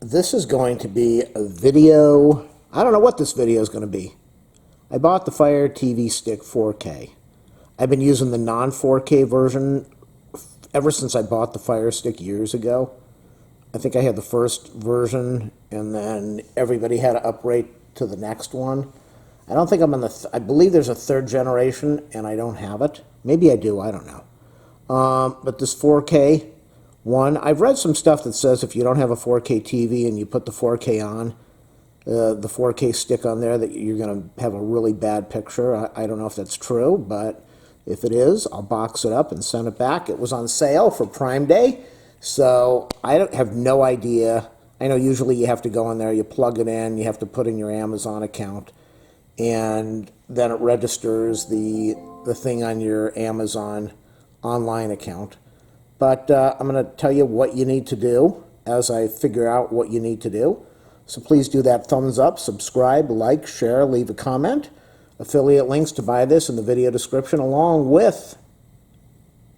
This is going to be a video. I don't know what this video is going to be. I bought the Fire TV Stick 4K. I've been using the non-4K version ever since I bought the Fire Stick years ago. I think I had the first version, and then everybody had to upgrade to the next one. I don't think I'm on the... I believe there's a third generation, and I don't have it. Maybe I do, I don't know. But this 4K one, I've read some stuff that says if you don't have a 4K TV and you put the 4K on, the 4K stick on there, that you're going to have a really bad picture. I don't know if that's true, but if it is, I'll box it up and send it back. It was on sale for Prime Day, so I have no idea. I know usually you have to go in there, you plug it in, you have to put in your Amazon account, and then it registers the thing on your Amazon online account. But I'm going to tell you what you need to do as I figure out what you need to do. So please do that thumbs up, subscribe, like, share, leave a comment. Affiliate links to buy this in the video description, along with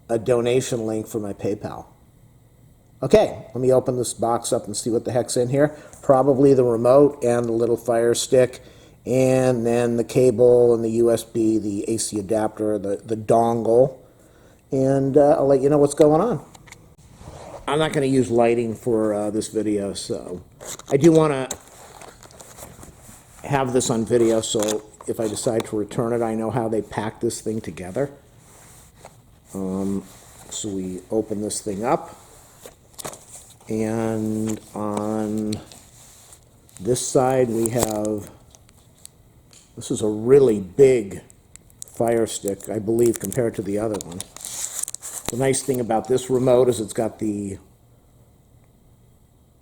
a donation link for my PayPal. Okay, let me open this box up and see what the heck's in here. Probably the remote and the little Fire Stick, and then the cable and the USB, the AC adapter, the dongle. And I'll let you know what's going on. I'm not going to use lighting for this video, so I do want to have this on video, so if I decide to return it, I know how they pack this thing together. So we open this thing up, and on this side we have, this is a really big Fire Stick, I believe, compared to the other one. The nice thing about this remote is it's got the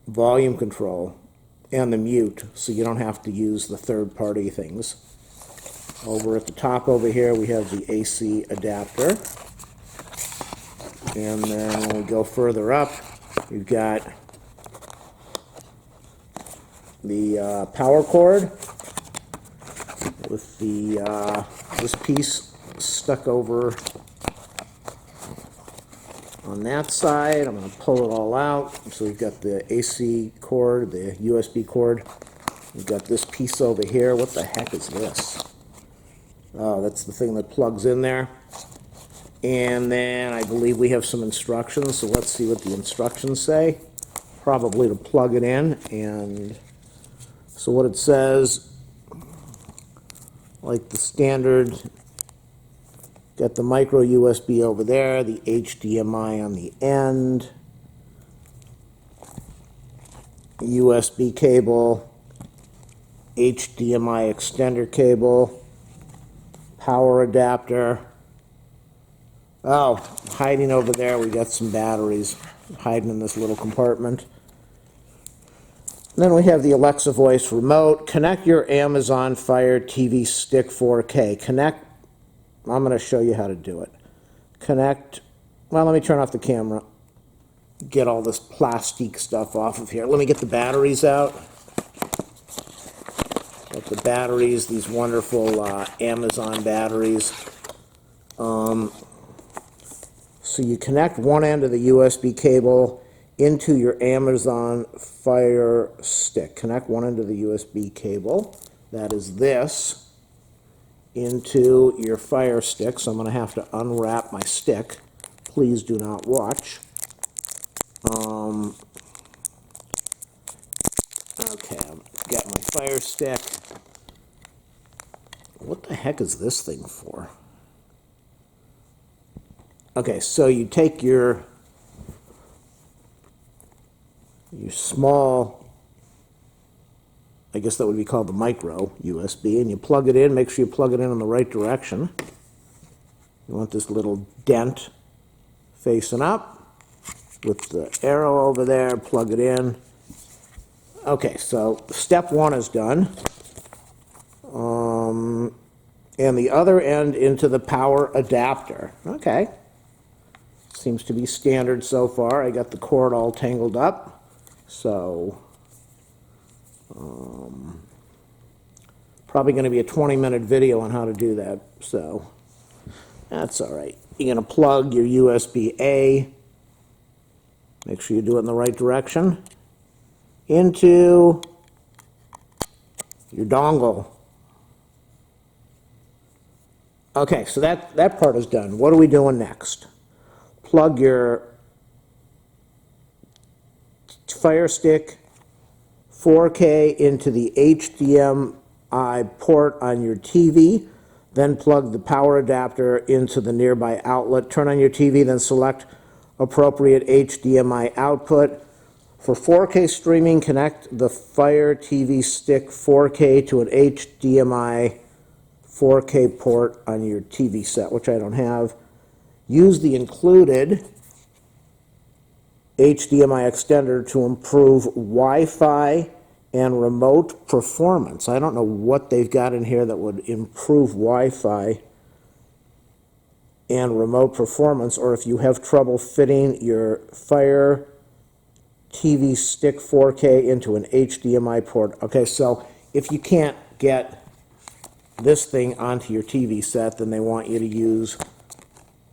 volume control and the mute, so you don't have to use the third-party things. Over at the top over here, we have the AC adapter. And then when we go further up, you've got the power cord with the this piece stuck over on that side. I'm going to pull it all out. So we've got the AC cord, the USB cord. We've got this piece over here. What the heck is this? Oh, that's the thing that plugs in there. And then I believe we have some instructions. So let's see what the instructions say. Probably to plug it in. And so what it says, like the standard, got the micro USB over there, the HDMI on the end, USB cable, HDMI extender cable, power adapter. Oh, hiding over there, we got some batteries hiding in this little compartment. And then we have the Alexa voice remote. Connect your Amazon Fire TV Stick 4K. Connect. I'm going to show you how to do it. Connect. Well, let me turn off the camera. Get all this plastic stuff off of here. Let me get the batteries out. Got the batteries, these wonderful Amazon batteries. So you connect one end of the USB cable into your Amazon Fire Stick. Connect one end of the USB cable. That is this. Into your Fire Stick, so I'm going to have to unwrap my stick. Please do not watch. Okay, I've got my Fire Stick. What the heck is this thing for? Okay, so you take your small, I guess that would be called the micro USB, and you plug it in. Make sure you plug it in the right direction. You want this little dent facing up with the arrow over there. Plug it in. Okay, so step one is done. And the other end into the power adapter. Okay. Seems to be standard so far. I got the cord all tangled up. So probably going to be a 20-minute video on how to do that, so that's all right. You're going to plug your USB-A. Make sure you do it in the right direction. into your dongle. Okay, so that part is done. What are we doing next? Plug your Fire Stick 4K into the HDMI port on your TV, then plug the power adapter into the nearby outlet. Turn on your TV, then select appropriate HDMI output. For 4K streaming, connect the Fire TV Stick 4K to an HDMI 4K port on your TV set, which I don't have. Use the included HDMI extender to improve Wi-Fi and remote performance. I don't know what they've got in here that would improve Wi-Fi and remote performance, or if you have trouble fitting your Fire TV Stick 4K into an HDMI port. Okay, so if you can't get this thing onto your TV set, then they want you to use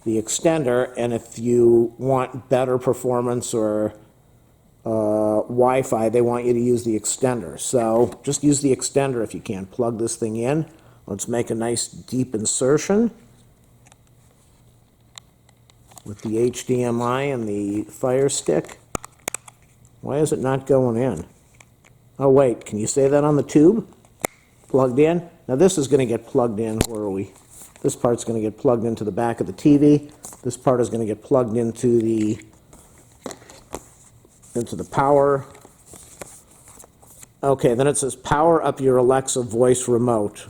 the extender, and if you want better performance or Wi-Fi, they want you to use the extender. So just use the extender if you can. Plug this thing in. Let's make a nice deep insertion with the HDMI and the Fire Stick. Why is it not going in? Oh wait, can you say that on the tube? Plugged in? Now this is going to get plugged in. Where are we? This part's going to get plugged into the back of the TV. This part is going to get plugged into the power. Okay, then it says power up your Alexa voice remote.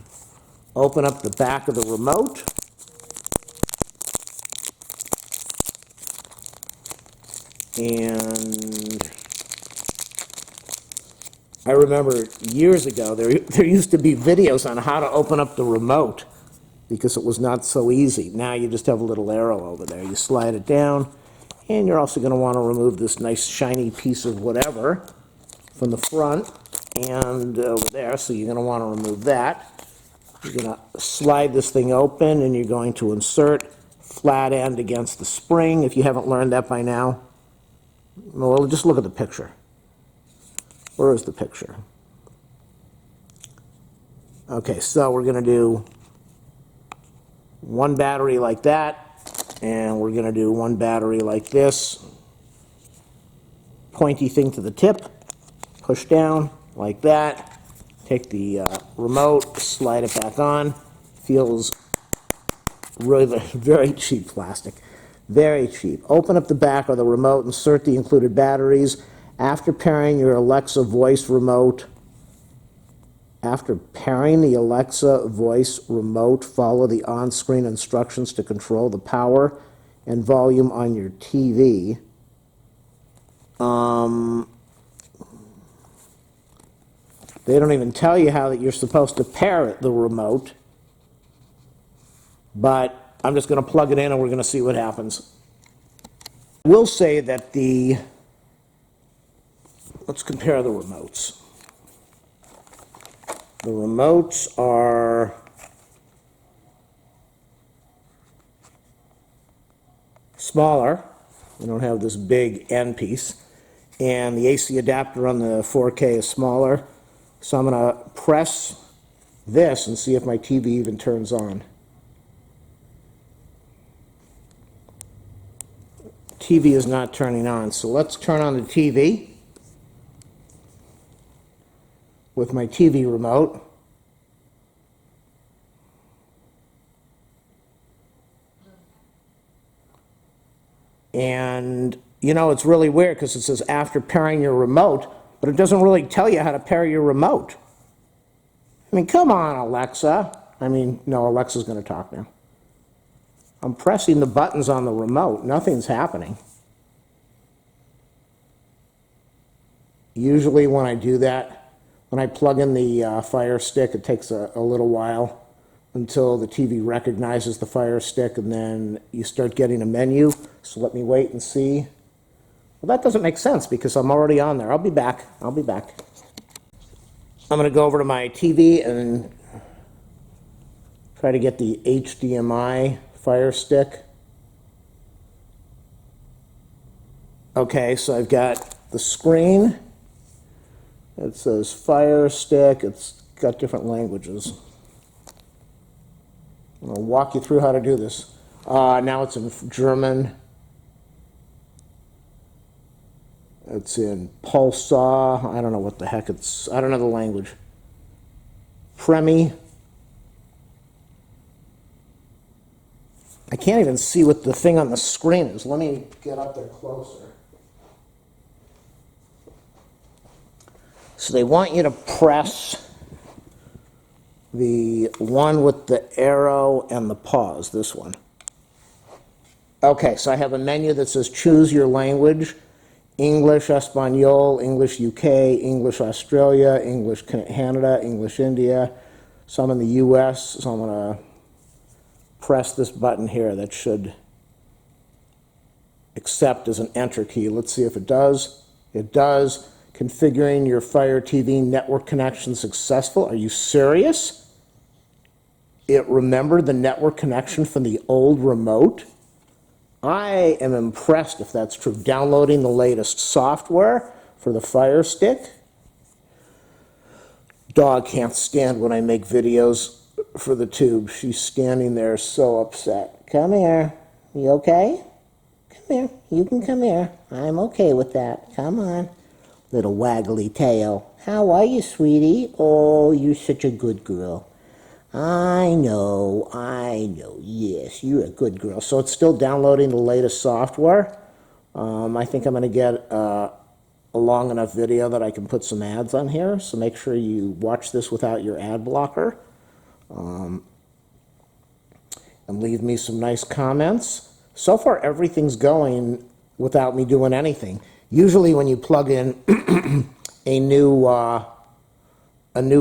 Open up the back of the remote. And I remember years ago there used to be videos on how to open up the remote because it was not so easy. Now you just have a little arrow over there. You slide it down, and you're also going to want to remove this nice shiny piece of whatever from the front and over there, so you're going to want to remove that. You're going to slide this thing open, and you're going to insert flat end against the spring. If you haven't learned that by now, well, just look at the picture. Where is the picture? Okay, so we're going to do one battery like that, and we're going to do one battery like this. Pointy thing to the tip, push down like that, take the remote, slide it back on. Feels really very cheap plastic, very cheap. Open up the back of the remote, insert the included batteries. After pairing your Alexa voice remote, follow the on-screen instructions to control the power and volume on your TV. They don't even tell you how that you're supposed to pair the remote, but I'm just going to plug it in and we're going to see what happens. We'll say that let's compare the remotes. The remotes are smaller. We don't have this big end piece. And the AC adapter on the 4K is smaller. So I'm going to press this and see if my TV even turns on. TV is not turning on. So let's turn on the TV with my TV remote. And, you know, it's really weird because it says after pairing your remote, but it doesn't really tell you how to pair your remote. I mean, come on, Alexa. I mean, no, Alexa's going to talk now. I'm pressing the buttons on the remote. Nothing's happening. Usually when I do that, when I plug in the Fire Stick, it takes a little while until the TV recognizes the Fire Stick, and then you start getting a menu. So let me wait and see. Well, that doesn't make sense because I'm already on there. I'll be back. I'm going to go over to my TV and try to get the HDMI Fire Stick. Okay, so I've got the screen, It says Fire Stick. It's got different languages. I'll walk you through how to do this. Now it's in German. It's in Pulsar. I don't know what the heck it's. I don't know the language. Premi. I can't even see what the thing on the screen is. Let me get up there closer. So they want you to press the one with the arrow and the pause, this one. Okay, so I have a menu that says choose your language. English Espanol, English UK, English Australia, English Canada, English India. So I'm in the US, so I'm going to press this button here that should accept as an enter key. Let's see if it does. It does. Configuring your Fire TV network connection successful. Are you serious? It remembered the network connection from the old remote? I am impressed if that's true. Downloading the latest software for the Fire Stick. Dog can't stand when I make videos for the tube. She's standing there so upset. Come here. You okay? Come here. You can come here. I'm okay with that. Come on. Little waggly tail. How are you, sweetie? Oh, you're such a good girl. I know. Yes, you're a good girl. So it's still downloading the latest software. I think I'm going to get a long enough video that I can put some ads on here. So make sure you watch this without your ad blocker. And leave me some nice comments. So far, everything's going without me doing anything. Usually when you plug in a new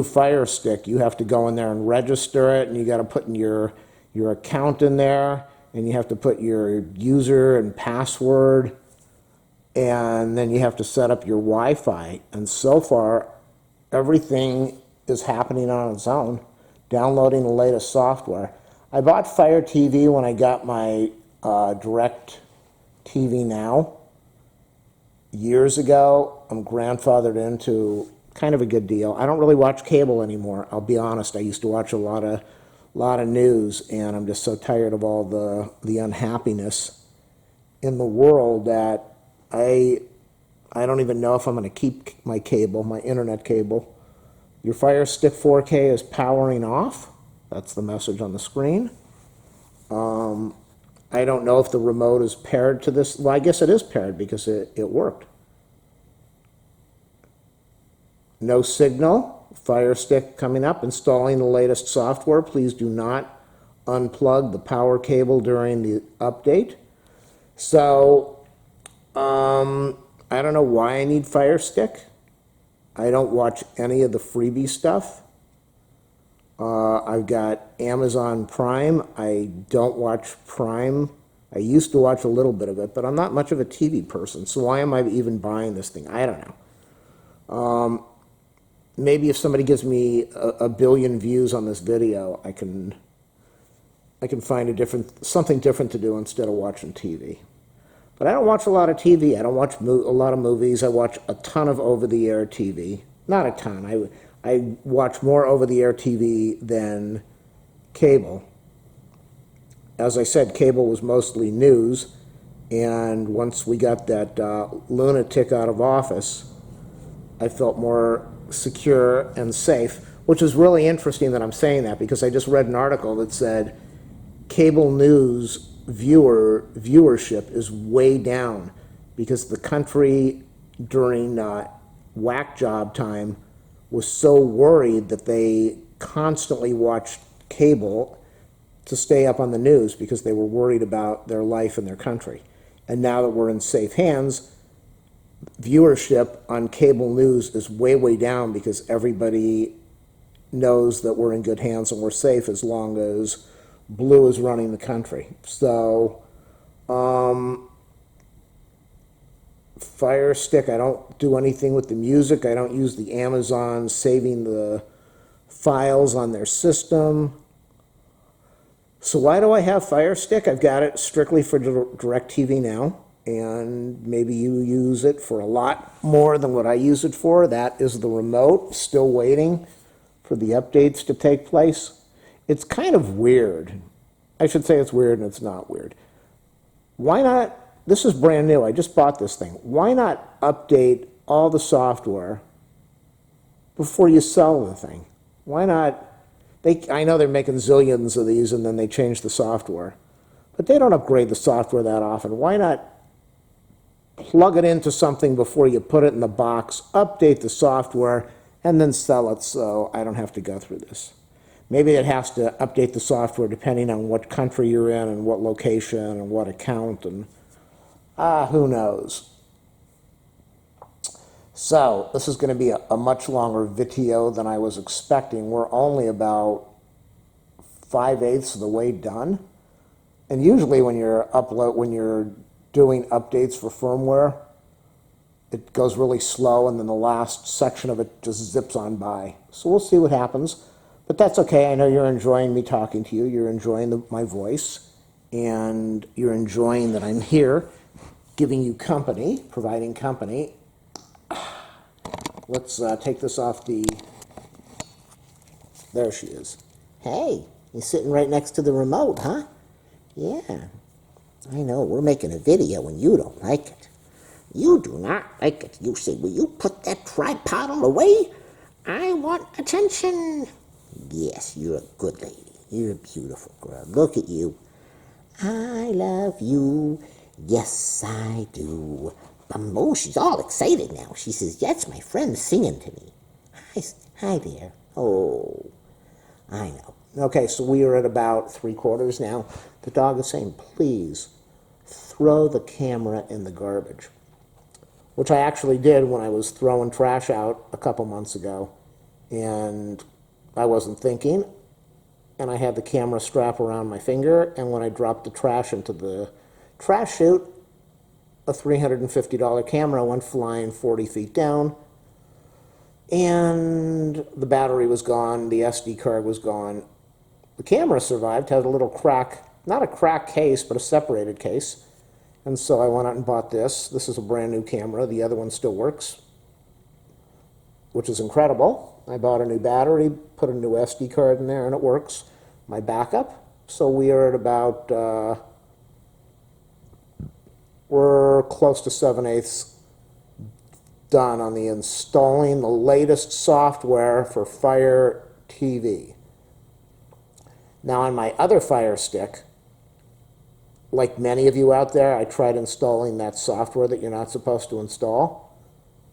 Fire Stick, you have to go in there and register it, and you got to put in your account in there, and you have to put your user and password, and then you have to set up your Wi-Fi. And so far, everything is happening on its own. Downloading the latest software. I bought Fire TV when I got my Direct TV Now years ago. I'm grandfathered into kind of a good deal. I don't really watch cable anymore. I'll be honest. I used to watch a lot of news, and I'm just so tired of all the unhappiness in the world that I don't even know if I'm going to keep my cable, my internet cable. Your Fire Stick 4K is powering off. That's the message on the screen. I don't know if the remote is paired to this. Well, I guess it is paired because it worked. No signal. Fire Stick coming up. Installing the latest software. Please do not unplug the power cable during the update. So, I don't know why I need Fire Stick. I don't watch any of the freebie stuff. I've got Amazon Prime. I don't watch Prime. I used to watch a little bit of it, but I'm not much of a TV person, so why am I even buying this thing? I don't know. Maybe if somebody gives me a billion views on this video, I can find something different to do instead of watching TV. But I don't watch a lot of TV. I don't watch a lot of movies. I watch a ton of over-the-air TV. Not a ton. I watch more over-the-air TV than cable. As I said, cable was mostly news, and once we got that lunatic out of office, I felt more secure and safe, which is really interesting that I'm saying that, because I just read an article that said cable news viewership is way down because the country during whack job time was so worried that they constantly watched cable to stay up on the news because they were worried about their life and their country. And now that we're in safe hands, viewership on cable news is way, way down because everybody knows that we're in good hands and we're safe as long as Blue is running the country. So, Fire Stick, I don't do anything with the music. I don't use the Amazon saving the files on their system. So why do I have Fire Stick? I've got it strictly for DirecTV Now, and maybe you use it for a lot more than what I use it for. That is the remote, still waiting for the updates to take place. It's kind of weird. I should say it's weird and it's not weird. Why not, this is brand new, I just bought this thing. Why not update all the software before you sell the thing? Why not, I know they're making zillions of these and then they change the software, but they don't upgrade the software that often. Why not plug it into something before you put it in the box, update the software, and then sell it so I don't have to go through this? Maybe it has to update the software depending on what country you're in and what location and what account, and who knows. So this is going to be a much longer video than I was expecting. We're only about 5/8 of the way done. And usually when you're doing updates for firmware, it goes really slow and then the last section of it just zips on by. So we'll see what happens. But that's okay. I know you're enjoying me talking to you. You're enjoying my voice. And you're enjoying that I'm here giving you company, providing company. Let's take this off the... There she is. Hey, you're sitting right next to the remote, huh? Yeah, I know, we're making a video and you don't like it. You do not like it. You say, will you put that tripod all away? I want attention. Yes, you're a good lady. You're a beautiful girl. Look at you. I love you. Yes, I do. Oh, she's all excited now. She says, that's my friend singing to me. Hi there. Oh, I know. Okay, so we are at about 3/4 now. The dog is saying, please throw the camera in the garbage, which I actually did when I was throwing trash out a couple months ago, and I wasn't thinking, and I had the camera strap around my finger, and when I dropped the trash into the trash chute, a $350 camera went flying 40 feet down, and the battery was gone, the SD card was gone. The camera survived, had a little crack, not a cracked case, but a separated case. And so I went out and bought this. This is a brand new camera. The other one still works, which is incredible. I bought a new battery, put a new SD card in there, and it works. My backup. So we are at about, we're close to 7/8 done on the installing the latest software for Fire TV. Now on my other Fire Stick, like many of you out there, I tried installing that software that you're not supposed to install.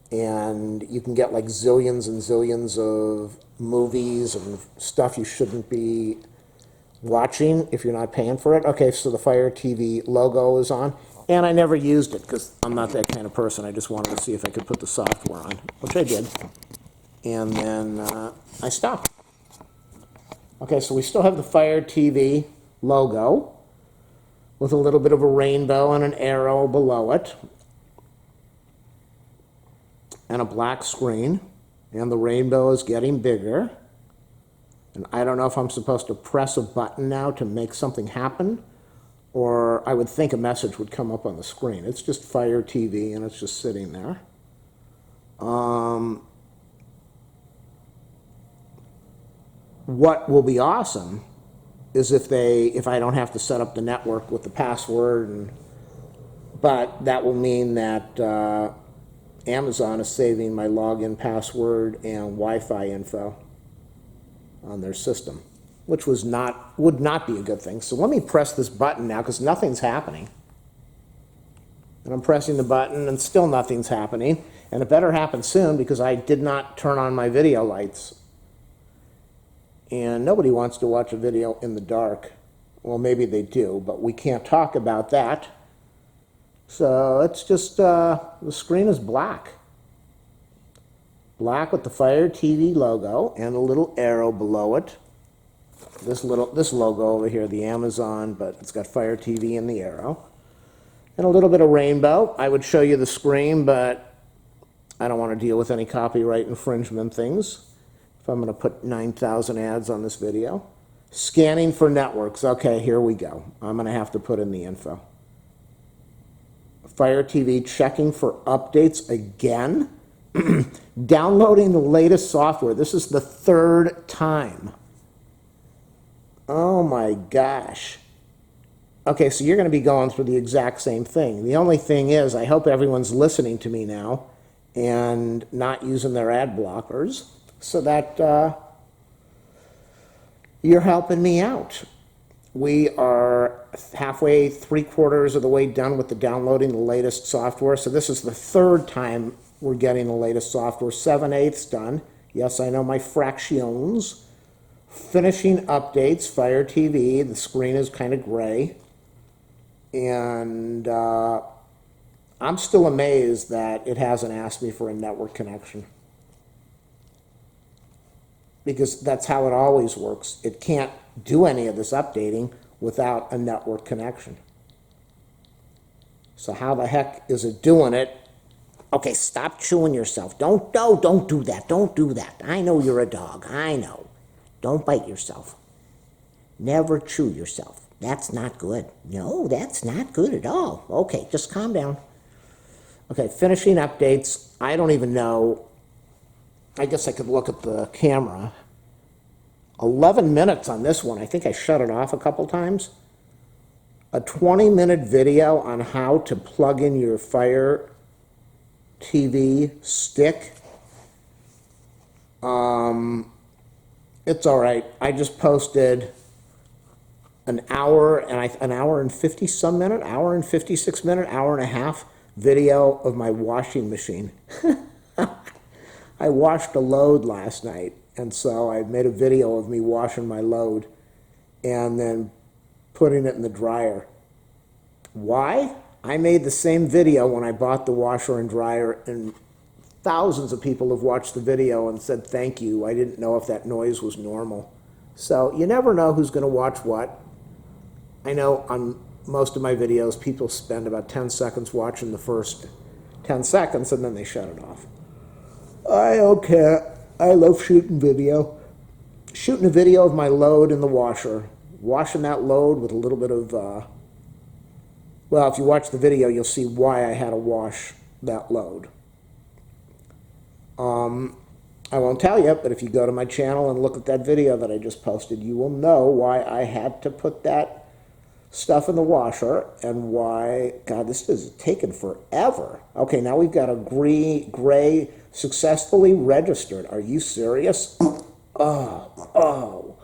And you can get like zillions and zillions of movies and stuff you shouldn't be watching if you're not paying for it. Okay, so the Fire TV logo is on. And I never used it because I'm not that kind of person. I just wanted to see if I could put the software on, which I did. And then I stopped. Okay, so we still have the Fire TV logo with a little bit of a rainbow and an arrow below it, and a black screen, and the rainbow is getting bigger. And I don't know if I'm supposed to press a button now to make something happen, or I would think a message would come up on the screen. It's just Fire TV, and it's just sitting there. What will be awesome is if I don't have to set up the network with the password, but that will mean that Amazon is saving my login password and Wi-Fi info on their system, which would not be a good thing. So let me press this button now because nothing's happening. And I'm pressing the button and still nothing's happening. And it better happen soon because I did not turn on my video lights. And nobody wants to watch a video in the dark. Well, maybe they do, but we can't talk about that. So it's just, the screen is black. Black with the Fire TV logo and a little arrow below it. This logo over here, the Amazon, but it's got Fire TV and the arrow. And a little bit of rainbow. I would show you the screen, but I don't want to deal with any copyright infringement things. If I'm going to put 9,000 ads on this video. Scanning for networks. Okay, here we go. I'm going to have to put in the info. Fire TV checking for updates again. Downloading the latest software. This is the third time. Oh my gosh. Okay, so you're going to be going through the exact same thing. The only thing is, I hope everyone's listening to me now and not using their ad blockers so that you're helping me out. We are halfway, 3/4 of the way done with the downloading the latest software. So this is the third time we're getting the latest software. 7/8 done. Yes, I know my fractions. Finishing updates, Fire TV. The screen is kind of gray. And I'm still amazed that it hasn't asked me for a network connection. Because that's how it always works. It can't do any of this updating without a network connection. So how the heck is it doing it? Okay, stop chewing yourself. Don't do that. Don't do that. I know you're a dog. I know. Don't bite yourself. Never chew yourself. That's not good. No, that's not good at all. Okay, just calm down. Okay, finishing updates. I don't even know. I guess I could look at the camera. 11 minutes on this one. I think I shut it off a couple times. A 20-minute video on how to plug in your Fire TV stick. It's all right. I just posted an hour and 50 some minute, hour and 56 minute, hour and a half video of my washing machine. I washed a load last night, and so I made a video of me washing my load and then putting it in the dryer. Why? I made the same video when I bought the washer and dryer, and thousands of people have watched the video and said thank you. I didn't know if that noise was normal. So you never know who's going to watch what. I know on most of my videos, people spend about 10 seconds watching the first 10 seconds and then they shut it off. I don't care. I love shooting video. Shooting a video of my load in the washer. Washing that load with a little bit of, well, if you watch the video, you'll see why I had to wash that load. I won't tell you, but if you go to my channel and look at that video that I just posted, you will know why I had to put that stuff in the washer and why, God, this is taking forever. Okay, now we've got a gray successfully registered. Are you serious? Oh.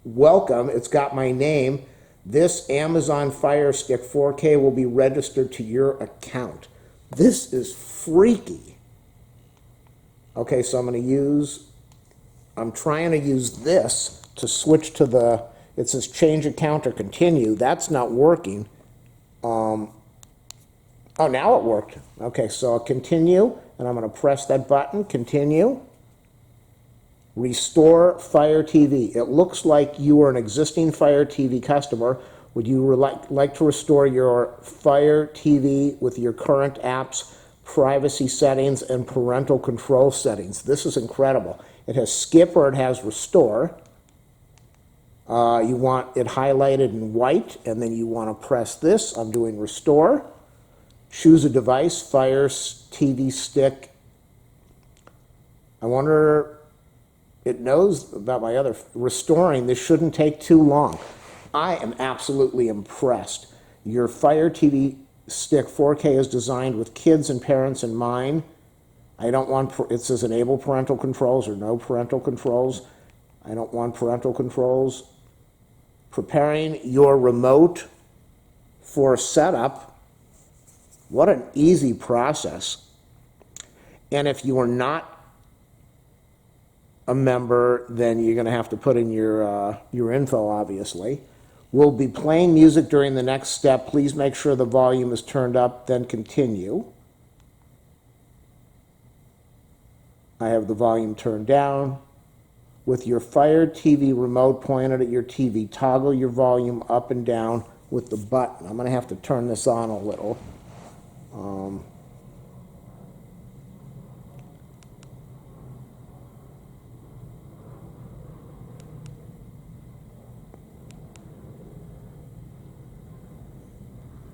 Welcome. It's got my name. This Amazon Fire Stick 4K will be registered to your account. This is freaky. Okay, so I'm trying to use this to switch to the, it says change account or continue. That's not working. Oh, now it worked. Okay, so I'll continue, and I'm going to press that button, continue. Restore Fire TV. It looks like you are an existing Fire TV customer. Would you like to restore your Fire TV with your current apps, privacy settings, and parental control settings? This is incredible. It has skip or it has restore. You want it highlighted in white, and then you want to press this. I'm doing restore. Choose a device, Fire TV stick. I wonder, it knows about my other restoring. This shouldn't take too long. I am absolutely impressed. Your Fire TV Stick 4K is designed with kids and parents in mind. I don't want, it says enable parental controls or no parental controls. I don't want parental controls. Preparing your remote for setup. What an easy process. And if you are not a member, then you're going to have to put in your info, obviously. We'll be playing music during the next step. Please make sure the volume is turned up, then continue. I have the volume turned down. With your Fire TV remote pointed at your TV, toggle your volume up and down with the button. I'm going to have to turn this on a little.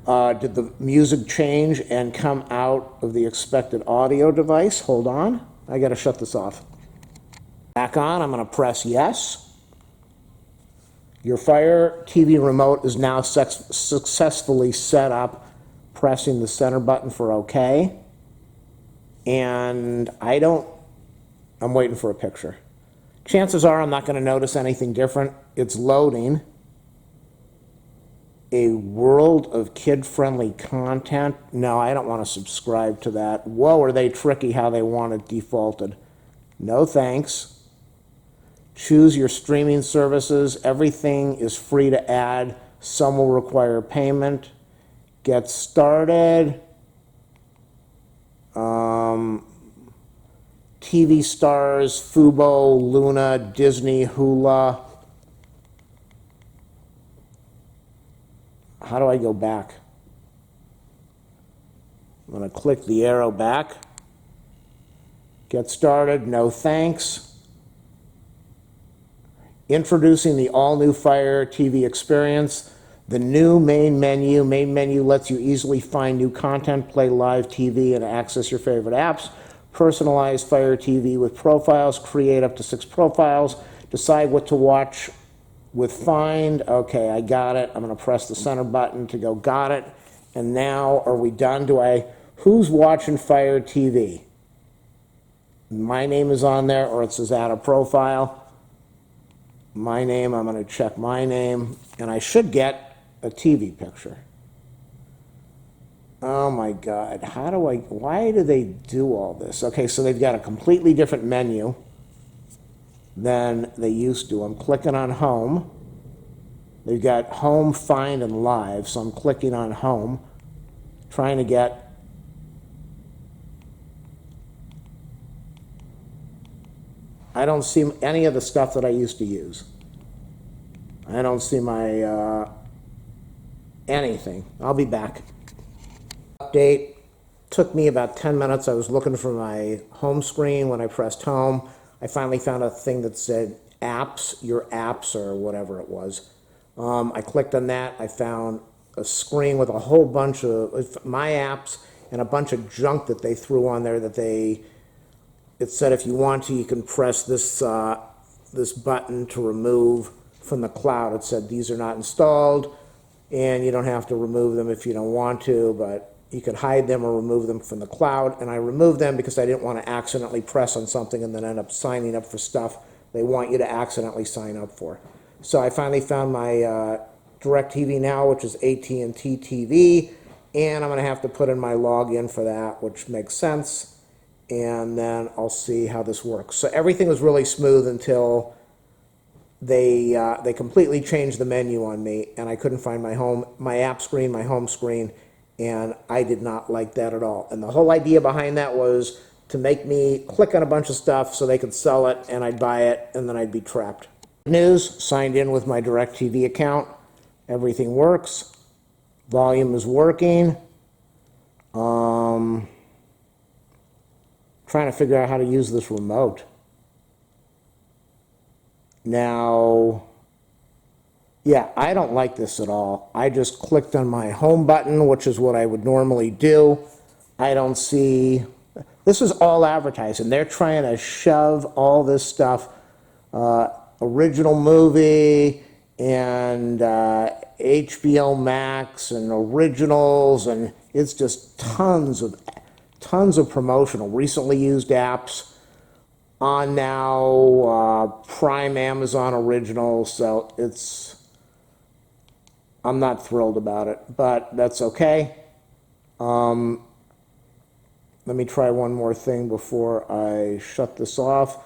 Did the music change and come out of the expected audio device? Hold on. I got to shut this off. Back on. I'm going to press yes. Your Fire TV remote is now successfully set up. Pressing the center button for OK. And I'm waiting for a picture. Chances are I'm not going to notice anything different. It's loading. A world of kid-friendly content. No, I don't want to subscribe to that. Whoa, are they tricky how they want it defaulted. No thanks. Choose your streaming services. Everything is free to add. Some will require payment. Get started. TV Stars, Fubo, Luna, Disney, Hula. How do I go back? I'm going to click the arrow back. Get started, no thanks. Introducing the all-new Fire TV experience. The new main menu. Main menu lets you easily find new content, play live TV, and access your favorite apps. Personalize Fire TV with profiles. Create up to 6 profiles. Decide what to watch with Find. Okay, I got it. I'm going to press the center button to go got it. And now, are we done? Who's watching Fire TV? My name is on there, or it says add a profile. My name, I'm going to check my name, and I should get a TV picture. Oh my God, why do they do all this? Okay, so they've got a completely different menu than they used to. I'm clicking on home. They've got home, find, and live, so I'm clicking on home, trying to get I don't see any of the stuff that I used to use. I don't see my anything. I'll be back. Update. Took me about 10 minutes. I was looking for my home screen. When I pressed home, I finally found a thing that said apps, your apps, or whatever it was. I clicked on that. I found a screen with a whole bunch of my apps and a bunch of junk that they threw on there that it said if you want to, you can press this button to remove from the cloud. It said these are not installed, and you don't have to remove them if you don't want to, but you could hide them or remove them from the cloud. And I removed them because I didn't want to accidentally press on something and then end up signing up for stuff they want you to accidentally sign up for. So I finally found my DirecTV Now, which is AT&T TV, and I'm going to have to put in my login for that, which makes sense. And then I'll see how this works. So everything was really smooth until they completely changed the menu on me, and I couldn't find my app screen, my home screen, and I did not like that at all. And the whole idea behind that was to make me click on a bunch of stuff so they could sell it, and I'd buy it, and then I'd be trapped. News, signed in with my DirecTV account. Everything works. Volume is working. Trying to figure out how to use this remote. Now, yeah, I don't like this at all. I just clicked on my home button, which is what I would normally do. I don't see, this is all advertising. They're trying to shove all this stuff, original movie and HBO Max and originals, and it's just tons of promotional, recently used apps on now, Prime, Amazon Original, so I'm not thrilled about it, but that's okay. Let me try one more thing before I shut this off.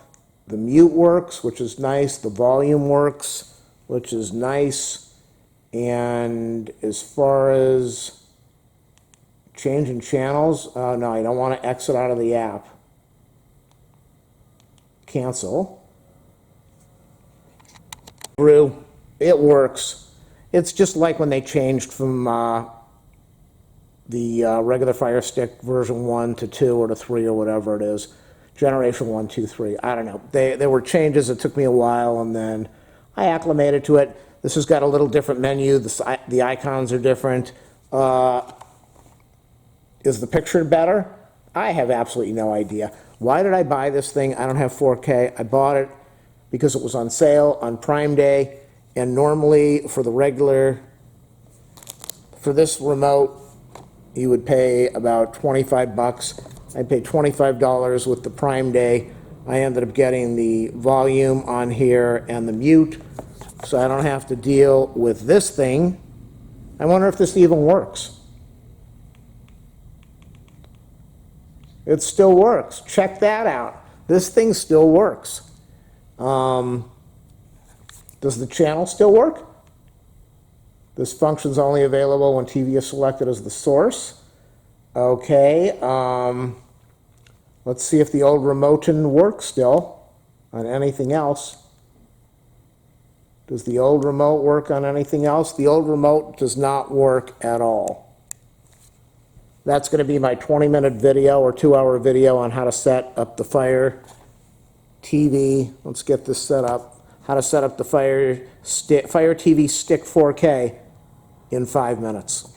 The mute works, which is nice. The volume works, which is nice. And as far as changing channels, no, I don't want to exit out of the app. Cancel. Through. It works. It's just like when they changed from the regular Fire Stick version 1 to 2 or to 3 or whatever it is. Generation 1, 2, 3. I don't know. There were changes. It took me a while, and then I acclimated to it. This has got a little different menu. The icons are different. Is the picture better? I have absolutely no idea. Why did I buy this thing? I don't have 4K. I bought it because it was on sale on Prime Day, and normally for the regular, for this remote, you would pay about 25 bucks. I paid $25 with the Prime Day. I ended up getting the volume on here and the mute, so I don't have to deal with this thing. I wonder if this even works. It still works. Check that out. This thing still works. Does the channel still work? This function is only available when TV is selected as the source. Okay. Let's see if the old remotin works still on anything else. Does the old remote work on anything else? The old remote does not work at all. That's going to be my 20-minute video or 2-hour video on how to set up the Fire TV. Let's get this set up. How to set up the Fire TV Stick 4K in 5 minutes.